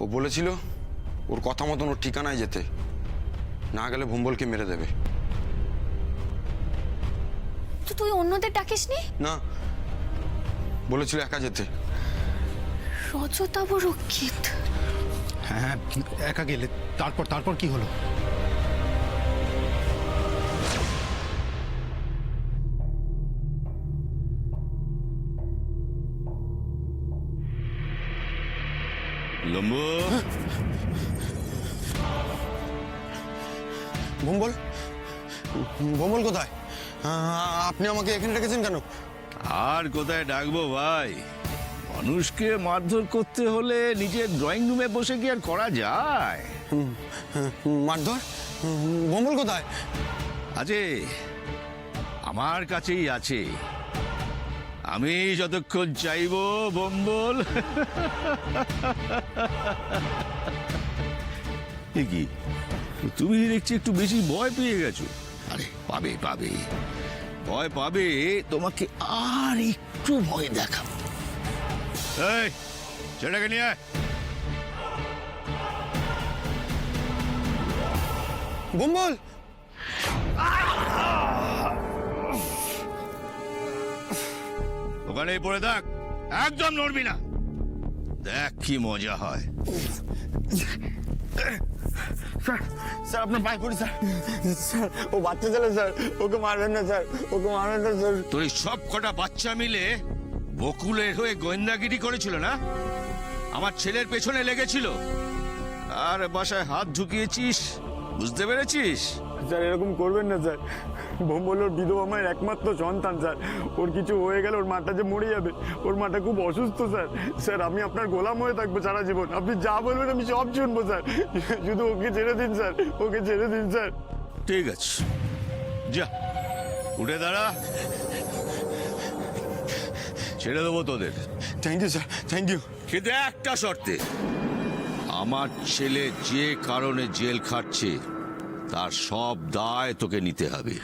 ও বলেছিল ওর কথা মতন ওর ঠিকানায় যেতে, না গেলে ভম্বলকে মেরে দেবে। তো তুই অন্যদের ডাকিসনি? না, বলেছিল একা যেতে। রজতাভ রক্ষিত? হ্যাঁ হ্যাঁ, একা গেলে তারপর কি হলো? লম্বু, ভম্বল, ভম্বল কোথায়? আপনি আমাকে এখানে রেখেছেন কেন? আর কোথায় ডাকবো ভাই? মানুষকে মারধর করতে হলে নিজের ড্রয়িং রুমে বসে কি আর করা যায়? মারধর? ভম্বল কোথায়? আছে, আমার কাছেই আছে। আমি যতক্ষণ চাইবো বম্বল। এ কি, তুমি দেখছি একটু বেশি ভয় পেয়ে গেছো। আরে পাবে পাবে, ভয় পাবে, তোমাকে আর একটু ভয় দেখাবো। এই ছেলেটাকে নিয়ে আয়। ভম্বল! ওখানেই পড়ে থাক, একদম নড়বি না। দেখ কি মজা হয়। স্যার, স্যার আপনার পায়ে পড়ি স্যার। স্যার ও বাচ্চা ছেলে স্যার, ওকে মারবেন না স্যার, ওকে মারবেন না স্যার। তোর এই সব কটা বাচ্চা মিলে বকুলের হয়ে গোয়েন্দাগিরি করেছিল না? আমার ছেলের পেছনে লেগেছিল, আর বাসায় হাত ঢুকিয়েছিস, বুঝতে পেরেছিস? স্যার এরকম করবেন না স্যার। ভম্বল ওর বিধবা মায়ের একমাত্র সন্তান স্যার। ওর কিছু হয়ে গেলে ওর মাটা যে মরে যাবে। ওর মাটা খুব অসুস্থ স্যার। স্যার আমি আপনার গোলাম হয়ে থাকবো সারা জীবন, আপনি যা বলবেন আমি সব শুনবো স্যার। শুধু ওকে ছেড়ে দিন স্যার, ওকে ছেড়ে দিন স্যার। ঠিক আছে, যা উঠে দাঁড়া, ছেড়ে দেবো তোদের। Thank you sir, thank you. কিন্তু একটা শর্তে, আমার ছেলে যে কারণে জেল খাটছে তার সব দায় তোকে নিতে হবে।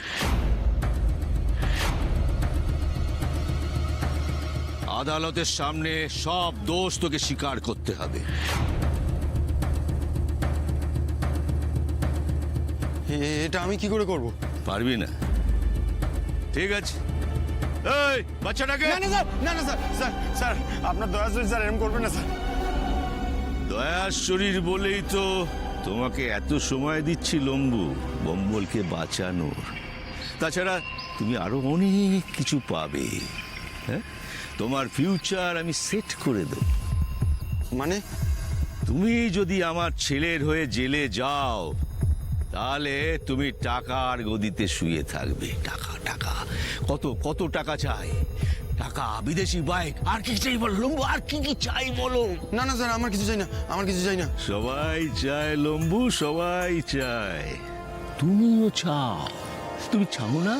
আদালতের সামনে সব দোষ তোকে স্বীকার করতে হবে। এটা আমি কি করে করব? পারবি না? ঠিক আছে, এই বাচ্চাটাকে। না না স্যার, না না স্যার, স্যার স্যার আপনার দয়া করে স্যার এরকম করবেন না স্যার। দয়ার শরীর বলেই তো তোমাকে এত সময় দিচ্ছি লম্বু, বম্বলকে বাঁচানোর। তাছাড়া তুমি আরো অনেক কিছু পাবে। হ্যাঁ, তোমার ফিউচার আমি সেট করে দেব। মানে? তুমি যদি আমার ছেলের হয়ে জেলে যাও তাহলে তুমি টাকার গদিতে শুয়ে থাকবে। টাকা টাকা, কত কত টাকা চাই? টাকা, বিদেশি বাইক, আর কি চাই বলো লম্বু? আর কি কি চাই বলো? না না স্যার, আমার কিছু চাই না, আমার কিছু চাই না। সবাই চায় লম্বু, সবাই চায়। তুমিও চাও। তুমি চাও না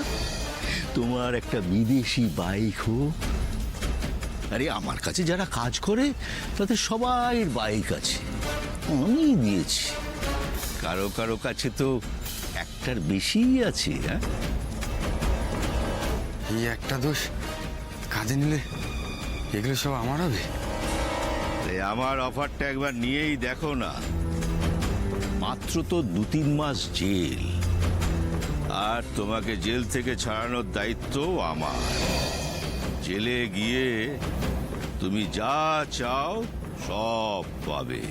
তোমার একটা বিদেশি বাইক হোক? আরে আমার কাছে যারা কাজ করে তাদের সবাইয়ের বাইক আছে, আমি দিয়েছি। কারো কারো কাছে তো একটার বেশি আছে। হ্যাঁ, এই একটা দোষ কাজে নিলে এগুলো সব আমার হবে। আমার অফারটা একবার নিয়েই দেখো না। মাত্র তো 2-3 মাস জেল, আর তোমাকে জেল থেকে ছাড়ানোর দায়িত্ব আমার। জেলে গিয়ে তুমি যা চাও সব পাবে।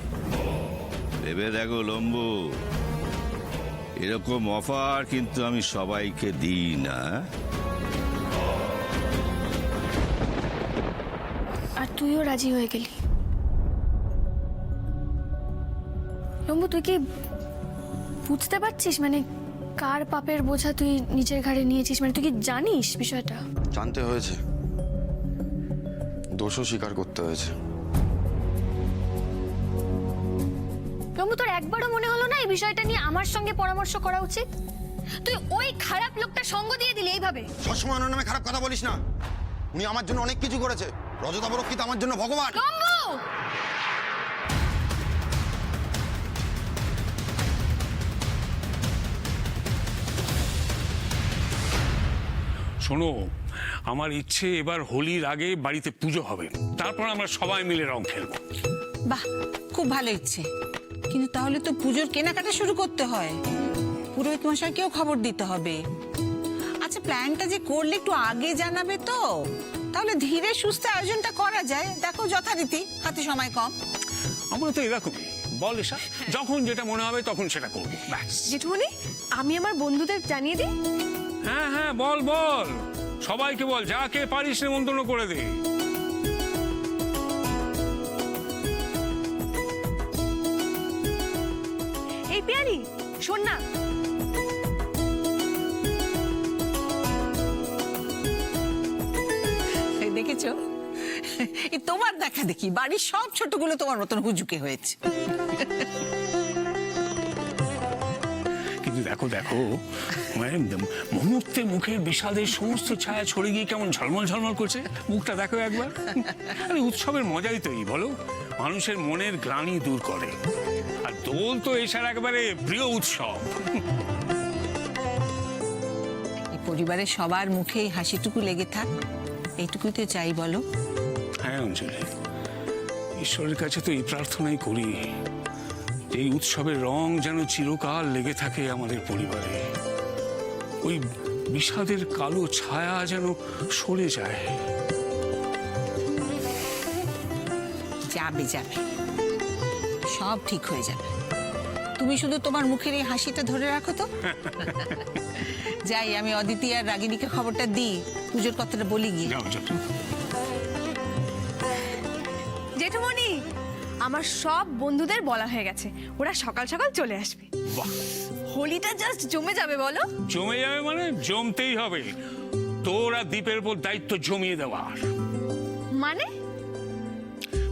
ভেবে দেখো লম্বু, এরকম অফার কিন্তু আমি সবাইকে দিই না। আর তুইও রাজি হয়ে গেলি? লম্বু, তুই কি বুঝতে পারছিস মানে কার পাপের বোঝা তুই নিজের ঘাড়ে নিয়েছিস? মানে তুই কি জানিস বিষয়টা? জানতে হয়েছে, দোষও স্বীকার করতে হয়েছে। লম্বু, তোর একবারও মনে হলো না এই বিষয়টা নিয়ে আমার সঙ্গে পরামর্শ করা উচিত? তুই ওই খারাপ লোকটা সঙ্গ দিয়ে দিলি এইভাবে। সবসময় ওনার নামে খারাপ কথা বলিস না। উনি আমার জন্য অনেক কিছু করেছে। রজতাভ রক্ষিত আমার জন্য ভগবান। লম্বু! শোনো, আমার ইচ্ছে এবার হোলির আগে বাড়িতে পুজো হবে, তারপর আমরা সবাই মিলে রং খেলবো। বাহ, খুব ভালো ইচ্ছে, কিন্তু তাহলে তো পুজোর কেনাকাটা শুরু করতে হয়, পুরোহিত মশাইকেও খবর দিতে হবে। আচ্ছা, প্ল্যানটা যে করলে একটু আগে জানাবে তো, তাহলে ধীরে সুস্থে আয়োজনটা করা যায়। দেখো যথারীতি হাতে সময় কম। আমরা তো এরকমই, বল এসা, যখন যেটা মনে হবে তখন সেটা করবো, ব্যাস। জেঠুমনি, আমি আমার বন্ধুদের জানিয়ে দিই। হ্যাঁ হ্যাঁ, বল বল, সবাইকে বল, যাকে পারিস নেমন্তন্ন করে দে। এই পিয়ালি, শোন না, এই দেখেছো, এই তোমার দেখা দেখি বাড়ির সব ছোটগুলো তোমার মতন হুজুকে হয়েছে। কিন্তু দেখো দেখো, মানে মুহূর্তে মুখের বিষাদের সমস্ত ছায়া ছড়ে গিয়ে কেমন ঝলমল ঝলমল করছে, মুখটা দেখো একবার। আরে উৎসবের মজাই তো এই, বলো, মানুষের মনের গ্লানি দূর করে। আর দোল তো এসার একেবারে প্রিয় উৎসব। এই পরিবারের সবার মুখে এই হাসিটুকু লেগে থাক, এইটুকুই তো চাই, বলো। হ্যাঁ অঞ্জলি, ঈশ্বরের কাছে তো এই প্রার্থনাই করি, এই উৎসবের রং যেন চিরকাল লেগে থাকে আমাদের পরিবারে, ওই বিষাদের কালো ছায়া যেন সরে যায়। যাবে যাবে, সব ঠিক হয়ে যাবে। তুমি শুধু তোমার মুখের এই হাসিটা ধরে রাখো তো। যাই, আমি অদিতি আর রাগিনীকে খবরটা দিই, পুজোর কথাটা বলি গিয়ে। যাও যাও। জেঠুমনি, আমার সব বন্ধুদের বলা হয়ে গেছে, ওরা সকাল সকাল চলে আসবে। বাহ, হোলিটা জাস্ট জমে যাবে, বলো। জমে যাবে মানে জমতেই হবে, তোরা দ্বীপের উপর দায়িত্ব জমিয়ে দেওয়ার।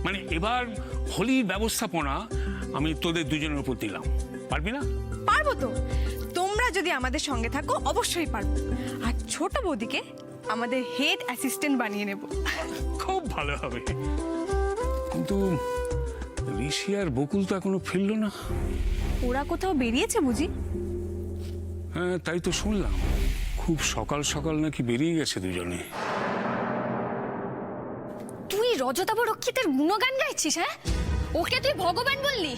মানে এবার হোলির ব্যবস্থাপনা আমি তোদের দুজনের উপর দিলাম, পারবি না? পারবো তো, তোমরা যদি আমাদের সঙ্গে থাকো অবশ্যই পারবো। আর ছোট বৌদিকে আমাদের হেড অ্যাসিস্ট্যান্ট বানিয়ে নেব। খুব ভালো হবে। কিন্তু ঋষি আর বকুল তো এখনো ফিরলো না। ওরা কোথাও বেরিয়েছে বুঝি? হ্যাঁ, তাই তো শুনলাম, খুব সকাল সকাল নাকি বেরিয়ে গেছে দুজনে। তুই রজতাভ রক্ষিতের গুণগান গাইছিস? হ্যাঁ, ওকে তুই ভগবান বললি?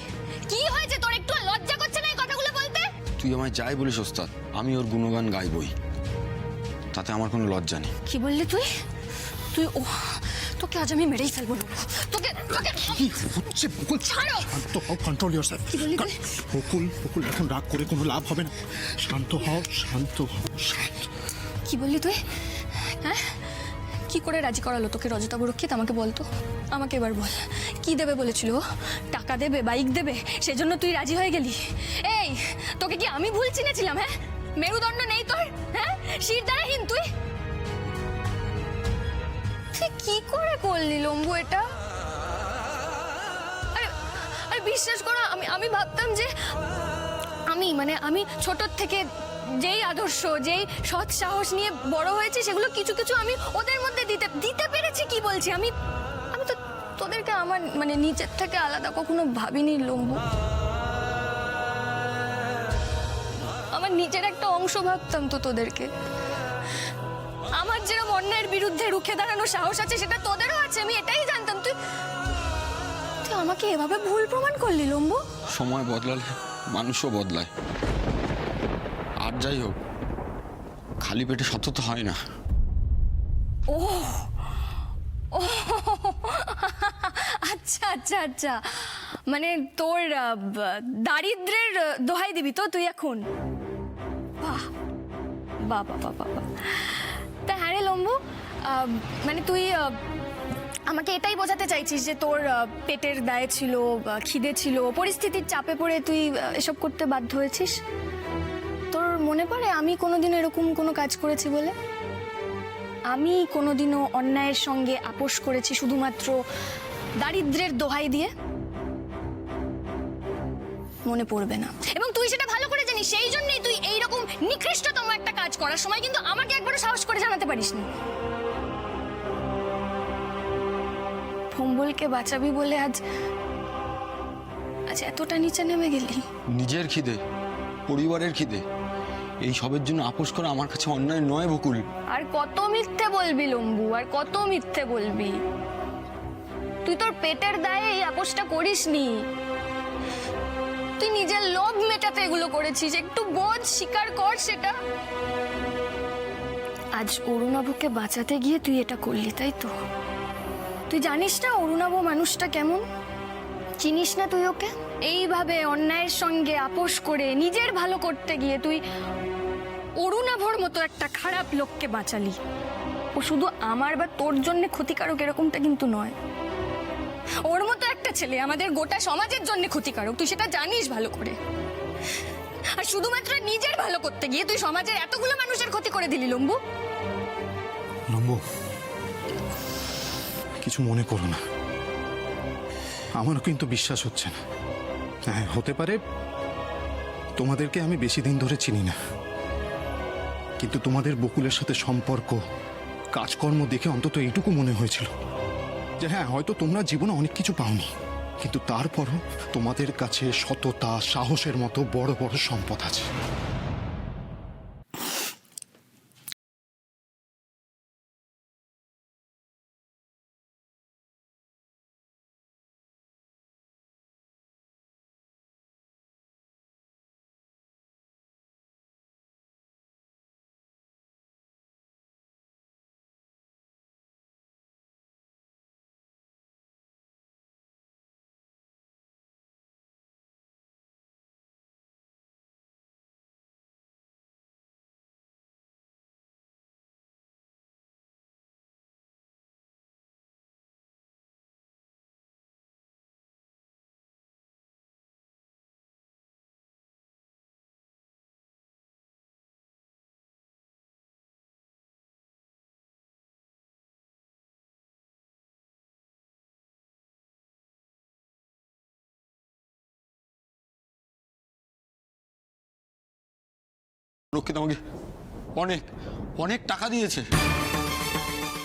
কি হয়েছে তোর, একটু লজ্জা করছে না এই কথাগুলো বলতে? তুই আমায় যাই বলিস ওস্তাদ, আমি ওর গুণগান গাইবই, তাতে আমার কোনো লজ্জা নেই। কি বললি তুই? তুই ও, তোকে আজ আমি মেরেই ফেলবো। তোকে তোকে কি হচ্ছে বকুল? ছাড়ো। শান্ত হও, কন্ট্রোল ইয়োরসেলফ। কি বললি তুই? বকুল, বকুল, এখন রাগ করে কোনো লাভ হবে না। শান্ত হও, শান্ত হও, শান্ত। কি বললি তুই? হ্যাঁ, কি করে রাজি করালো তোকে রজতাভ রক্ষিত? আমাকে বলতো, আমাকে এবার বল, কি দেবে বলেছিল? টাকা দেবে, বাইক দেবে, সেজন্য তুই রাজি হয়ে গেলি? এই, তোকে কি আমি ভুল চিনেছিলাম? হ্যাঁ, মেরুদণ্ড নেই তোর? হ্যাঁ, শির দ্বারাহীন তুই? তুই কি করে করলি লম্বু এটা? আরে বিশ্বাস করো, আমি ভাবতাম যে আমি ছোট থেকে যেই আদর্শ, যেই সৎ সাহস নিয়ে বড় হয়েছে, সেগুলো কিছু কিছু আমি ওদের মধ্যে দিতে পেরেছি। কি বলছি আমি তো তোদেরকে আমার নিজের থেকে আলাদা কখনো ভাবিনি লম্বু। আমার নিজের একটা অংশ ভাবতাম তো তোদেরকে। আমার যেরকম অন্যায়ের বিরুদ্ধে রুখে দাঁড়ানোর সাহস আছে, সেটা তোদেরও আছে, আমি এটাই জানতাম। তুই আমাকে এভাবে ভুল প্রমাণ করলি লম্বু। সময় বদলালে মানুষও বদলায়। আর যাই হোক, খালি পেটে সততা হয় না। ও আচ্ছা আচ্ছা আচ্ছা, মানে তোর দারিদ্রের দোহাই দিবি তো তুই এখন? বাহ বাহ বাহ বাহ বাহ। তা হ্যাঁ রে লম্বু, মানে তুই আমাকে এটাই বোঝাতে চাইছিস যে তোর পেটের দায়ে ছিল, খিদে ছিল, পরিস্থিতির চাপে পড়ে তুই এসব করতে বাধ্য হয়েছিস? তোর মনে পড়ে আমি কোনোদিন এরকম কোনো কাজ করেছি বলে? আমি কোনোদিনও অন্যায়ের সঙ্গে আপোষ করেছি শুধুমাত্র দারিদ্রের দোহাই দিয়ে? মনে পড়বে না, এবং তুই সেটা ভালো করে জানিস। সেই জন্যই তুই এইরকম নিকৃষ্টতম একটা কাজ করার সময় কিন্তু আমাকে একবারও সাহস করে জানাতে পারিসনি। ভম্বলকে বাঁচাবি বলে আজ এতটা নিচে নেমে গেলি। নিজের খিদে, পরিবারের খিদে, এই সবের জন্য আপোষ করা আমার কাছে অন্যায় নয় বকুল। আর কত মিথ্যে বলবি লম্বু, আর কত মিথ্যে বলবি? তুই তুই তোর পেটের দায়ে এই আপোষটা করিসনি। তুই নিজের লোভ মেটাতে এগুলো করেছিস, একটু বোঝ, স্বীকার কর সেটা। আজ অরুণাভকে বাঁচাতে গিয়ে তুই এটা করলি, তাই তো? তুই জানিস না অরুণাভ মানুষটা কেমন? চিনিস না তুই ওকে? এইভাবে অন্যায়ের সঙ্গে আপোষ করে নিজের ভালো করতে গিয়ে তুই অরুণাভর মতো একটা খারাপ লোককে বাঁচালি। ও শুধু আমার বা তোর জন্য ক্ষতিকারক এরকমটা কিন্তু নয়। ওর মতো একটা ছেলে আমাদের গোটা সমাজের জন্য ক্ষতিকারক, তুই সেটা জানিস ভালো করে। আর শুধুমাত্র নিজের ভালো করতে গিয়ে তুই সমাজের এতগুলো মানুষের ক্ষতি করে দিলি লম্বু। লম্বু, কিছু মনে করো না, আমারও কিন্তু বিশ্বাস হচ্ছে না। হ্যাঁ, হতে পারে তোমাদেরকে আমি বেশি দিন ধরে চিনি না, কিন্তু তোমাদের বকুলের সাথে সম্পর্ক, কাজকর্ম দেখে অন্তত এইটুকু মনে হয়েছিল যে হ্যাঁ, হয়তো তোমরা জীবনে অনেক কিছু পাওনি, কিন্তু তারপরও তোমাদের কাছে সততা, সাহসের মতো বড় বড় সম্পদ আছে। রক্ষিত আমাকে অনেক অনেক টাকা দিয়েছে,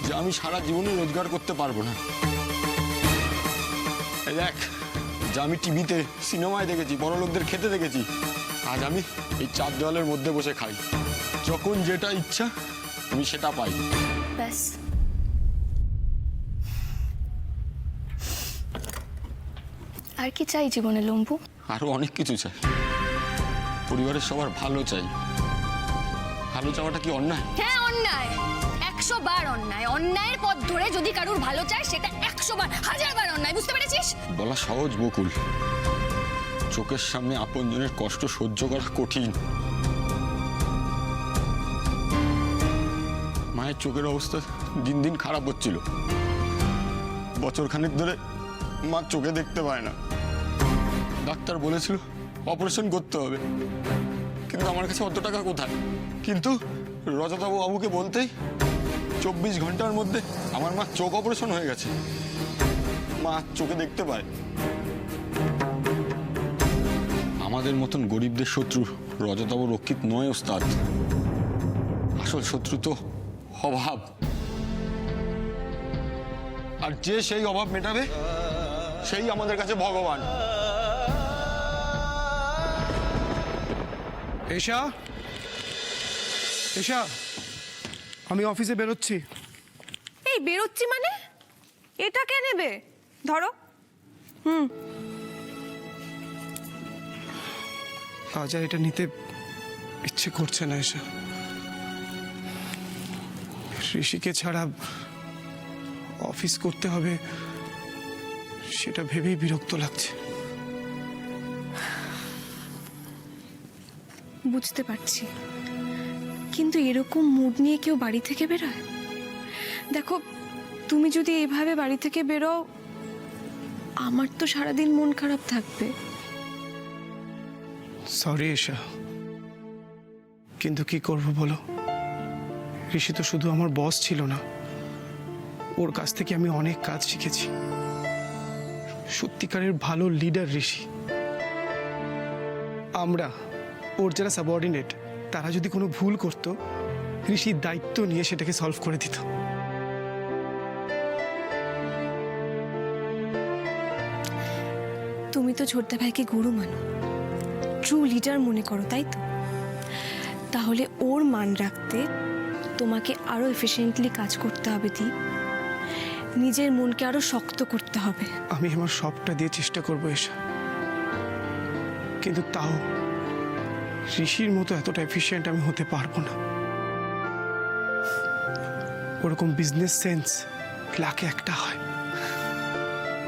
যে আমি সারা জীবনে রোজগার করতে পারবো না। এই দেখ, যা আমি টিভিতে সিনেমায় দেখেছি, বড় লোকদের খেতে দেখেছি, আজ আমি এই চার দেওয়ালের মধ্যে বসে খাই। যখন যেটা ইচ্ছা আমি সেটা পাই। ব্যাস, আর কি চাই জীবনে লম্বু? আরো অনেক কিছু চাই। পরিবারের সবার ভালো চাই। ভালো চাওয়াটা কি অন্যায়? হ্যাঁ অন্যায়, 100 বার অন্যায়। অন্যায়ের পথ ধরে যদি কারুর ভালো চায় সেটা 100 বার, 1000 বার অন্যায়, বুঝতে পেরেছিস? বলা সহজ বকুল, চোখের সামনে আপনজনের কষ্ট সহ্য করা কঠিন। মায়ের চোখের অবস্থা দিন দিন খারাপ হচ্ছিল। বছরখানেক ধরে মা চোখে দেখতে পায় না। ডাক্তার বলেছিল অপারেশন করতে হবে, কিন্তু আমার কাছে অত টাকা কোথায়? কিন্তু রজতাবু বাবুকে বলতেই 24 ঘন্টার মধ্যে আমার মা চোখ অপারেশন হয়ে গেছে। মা চোখে দেখতে পায়। আমাদের মতন গরিবদের শত্রু রজতাবু রক্ষিত নয় ওস্তাদ। আসল শত্রু তো অভাব। আর যে সেই অভাব মেটাবে সেই আমাদের কাছে ভগবান। এশা, এশা, আমি অফিসে বেরোচ্ছি। এই বেরোচ্ছি মানে? এটা কে নেবে? ধরো। আজ আর এটা নিতে ইচ্ছে করছে না এশা। ঋষিকে ছাড়া অফিস করতে হবে সেটা ভেবেই বিরক্ত লাগছে। বুঝতে পারছি, কিন্তু এরকম মুড নিয়ে কেউ বাড়ি থেকে বেরোয়? দেখো, তুমি যদি এভাবে বাড়ি থেকে বেরো, আমার তো সারাদিন মন খারাপ থাকবে। সরি এশা, কিন্তু কি করব বলো? ঋষি তো শুধু আমার বস ছিল না, ওর কাছ থেকে আমি অনেক কাজ শিখেছি। সত্যিকারের ভালো লিডার ঋষি। আমরা ওর যারা সাবঅর্ডিনেট, তারা যদি কোনো ভুল করতো, ঋষি দায়িত্ব নিয়ে সেটাকে সলভ করে দিত। তুমি তো ছোটদা ভাইকে গুরু মানো, ট্রু লিডার মনে করো, তাই তো? তাহলে ওর মান রাখতে তোমাকে আরো এফিশিয়েন্টলি কাজ করতে হবে। দীপ, নিজের মনকে আরো শক্ত করতে হবে। আমি আমার সবটা দিয়ে চেষ্টা করবো এসা, কিন্তু তাও ঋষির মতো এতটা এফিশিয়েন্ট আমি হতে পারবো না। ওরকম বিজনেস সেন্স লাখে একটা হয়।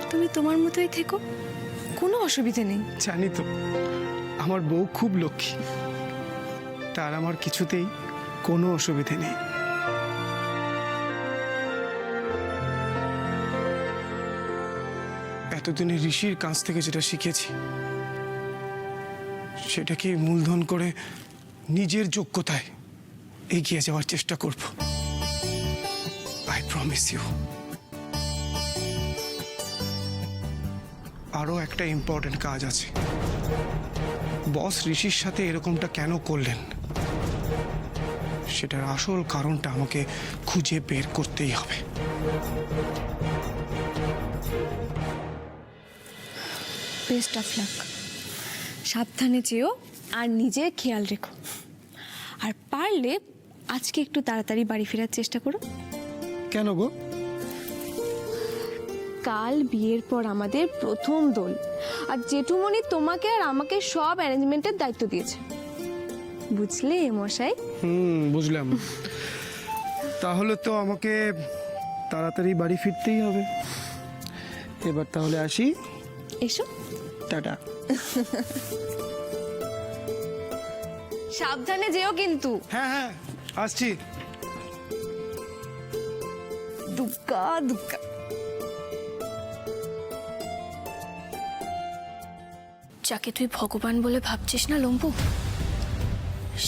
তুমি তোমার মতোই থেকো, কোনো অসুবিধে নেই। জানি তো আমার বউ খুব লক্ষ্মী, তার আমার কিছুতেই কোনো অসুবিধে নেই। এতদিনে ঋষির কাছ থেকে যেটা শিখেছি সেটাকে মূলধন করে নিজের যোগ্যতায় এগিয়ে যাওয়ার চেষ্টা করব। I promise you. আরও একটা ইম্পর্টেন্ট কাজ আছে। বস ঋষির সাথে এরকমটা কেন করলেন সেটার আসল কারণটা আমাকে খুঁজে বের করতেই হবে। Best of luck. সাবধানে যেও আর নিজের খেয়াল রেখো। আর পারলে আজকে একটু তাড়াতাড়ি বাড়ি ফেরার চেষ্টা করো। কেন গো? কাল বিয়ের পর আমাদের প্রথম দোল, আর জেঠুমণি তোমাকে আর আমাকে সব অ্যারেঞ্জমেন্টের দায়িত্ব দিয়েছে, বুঝলে মশাই? বুঝলাম। তাহলে তো আমাকে তাড়াতাড়ি বাড়ি ফিরতেই হবে। এবার তাহলে আসি। এসো। টাটা। সাবধানে যেও কিন্তু। হ্যাঁ হ্যাঁ আসছি। দুগ্গা দুগ্গা। যাকে তুই ভগবান বলে ভাবছিস না লম্বু,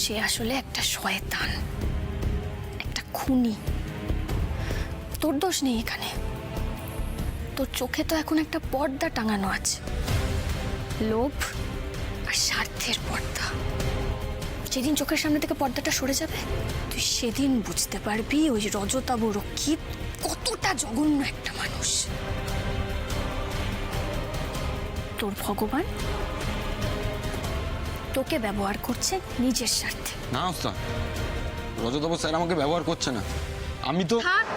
সে আসলে একটা শয়তান, একটা খুনি। তোর দোষ নেই এখানে। তোর চোখে তো এখন একটা পর্দা টাঙানো আছে, লোভ আর স্বার্থের পর্দা। যেদিন চোখের সামনে থেকে পর্দাটা সরে যাবে, তুই সেদিন বুঝতে পারবি ওই রজতাভ রক্ষিত কতটা জঘন্য একটা মানুষ। তোর ভগবান তোকে ব্যবহার করছে নিজের স্বার্থে। না ওস্তাদ, রজতাভ স্যার আমাকে ব্যবহার করছে না। আমি তো থাক,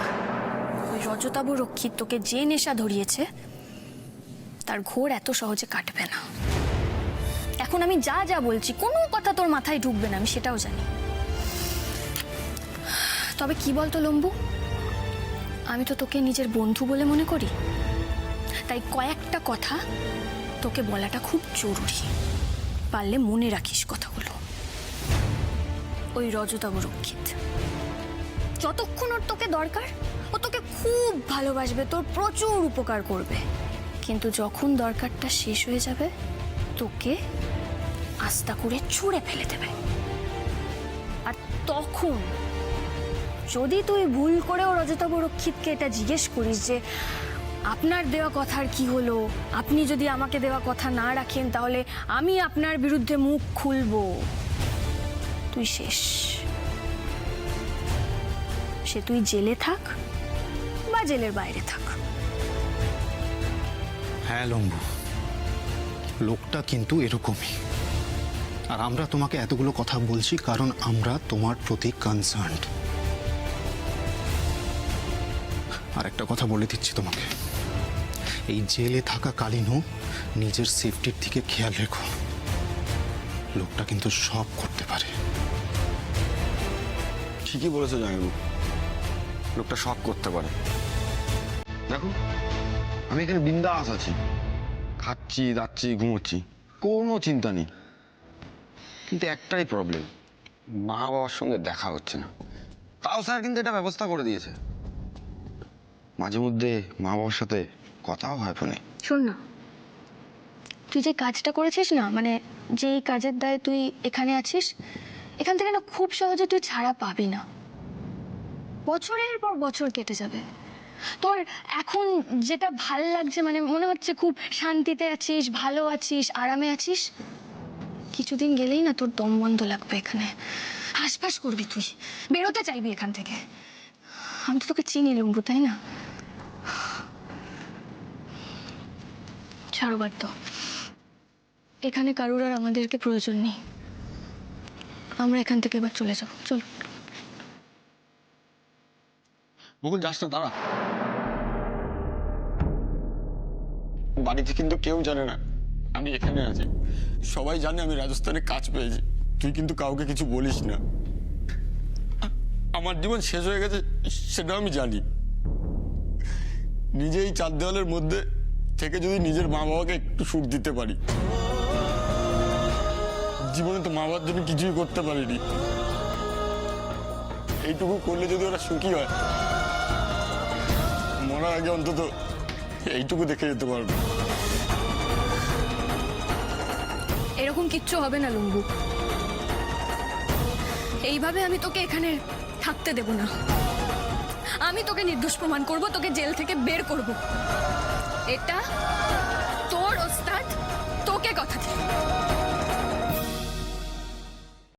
ওই রজতাভ রক্ষিত তোকে যে নেশা ধরিয়েছে তার ঘোর এত সহজে কাটবে না। এখন আমি যা যা বলছি কোনো কথা তোর মাথায় ঢুকবে না, আমি সেটাও জানি। তবে কি বলতো লম্বু, আমি তো তোকে নিজের বন্ধু বলে মনে করি, তাই কয়েকটা কথা তোকে বলাটা খুব জরুরি। পারলে মনে রাখিস কথাগুলো। ওই রজতাভ রক্ষিত যতক্ষণ ওর তোকে দরকার, ও তোকে খুব ভালোবাসবে, তোর প্রচুর উপকার করবে, কিন্তু যখন দরকারটা শেষ হয়ে যাবে তোকে আস্তা করে ছুঁড়ে ফেলে দেবে। আর তখন যদি তুই ভুল করেও রজতাভ রক্ষিতকে এটা জিজ্ঞেস করিস যে আপনার দেওয়া কথার কি হলো, আপনি যদি আমাকে দেওয়া কথা না রাখেন তাহলে আমি আপনার বিরুদ্ধে মুখ খুলবো, তুই শেষ। সে তুই জেলে থাক বা জেলের বাইরে থাক। হ্যাঁ লম্বু, লোকটা কিন্তু এরকমই। আর আমরা তোমাকে এতগুলো কথা বলছি কারণ আমরা তোমার প্রতি কনসার্নড। আর একটা কথা বলে দিচ্ছি তোমাকে, এই জেলে থাকাকালীনও নিজের সেফটির দিকে খেয়াল রেখো। লোকটা কিন্তু সব করতে পারে। ঠিকই বলেছো জামাইবাবু, লোকটা সব করতে পারে। দেখো আমি এখানে বিন্দাস আছি, খাচ্ছি দাচ্ছি ঘুমোচ্ছি, কোনো চিন্তা নেই। কিন্তু একটাই প্রবলেম, মা বাবার সঙ্গে দেখা হচ্ছে না। তাও স্যার কিন্তু এটা ব্যবস্থা করে দিয়েছে, মাঝে মধ্যে মা বাবার সাথে কথাও হয় ফোনে। শোন না, তুই যে কাজটা করেছিস না, মানে যেই কাজের দায়ে তুই এখানে আছিস, এখান থেকে না খুব সহজে তুই ছাড়া পাবি না। বছরের পর বছর কেটে যাবে, তোর এখন যেটা ভাল লাগছে, মানে মনে হচ্ছে খুব শান্তিতে আছিস, ভালো আছিস, আরামে আছিস, কিছুদিন গেলেই না তোর দম বন্ধ লাগবে, এখানে হাসফাস করবি, তুই বেরোতে চাইবি এখান থেকে। আমি তো তোকে চিনি লম্বু, তাই না? ছাড়ো বাদ দাও, এখানে কারুর আর আমাদেরকে প্রয়োজন নেই। আমরা এখান থেকে এবার চলে যাবো, চলো। বকুল যাস না, দাঁড়া। বাড়িতে কিন্তু কেউ জানে না আমি এখানে আছি। সবাই জানে আমি রাজস্থানে কাজ পেয়েছি। তুই কিন্তু কাউকে কিছু বলিস না। আমার জীবন শেষ হয়ে গেছে সেটাও আমি জানি। নিজেই চার দেওয়ালের মধ্যে থেকে যদি নিজের মা বাবাকে একটু সুখ দিতে পারি, জীবনে তো মা বাবার জন্য কিছুই করতে পারিনি, এইটুকু করলে যদি ওরা সুখী হয়, মরার আগে অন্তত এইটুকু দেখে যেতে পারবে। এরকম কিচ্ছু হবে না লম্বু, এইভাবে আমি তোকে এখানে থাকতে দেব না। আমি তোকে নির্দোষ প্রমাণ করব, তোকে জেল থেকে বের করব। এটা তোর ওস্তাদ তোকে কথা দিল।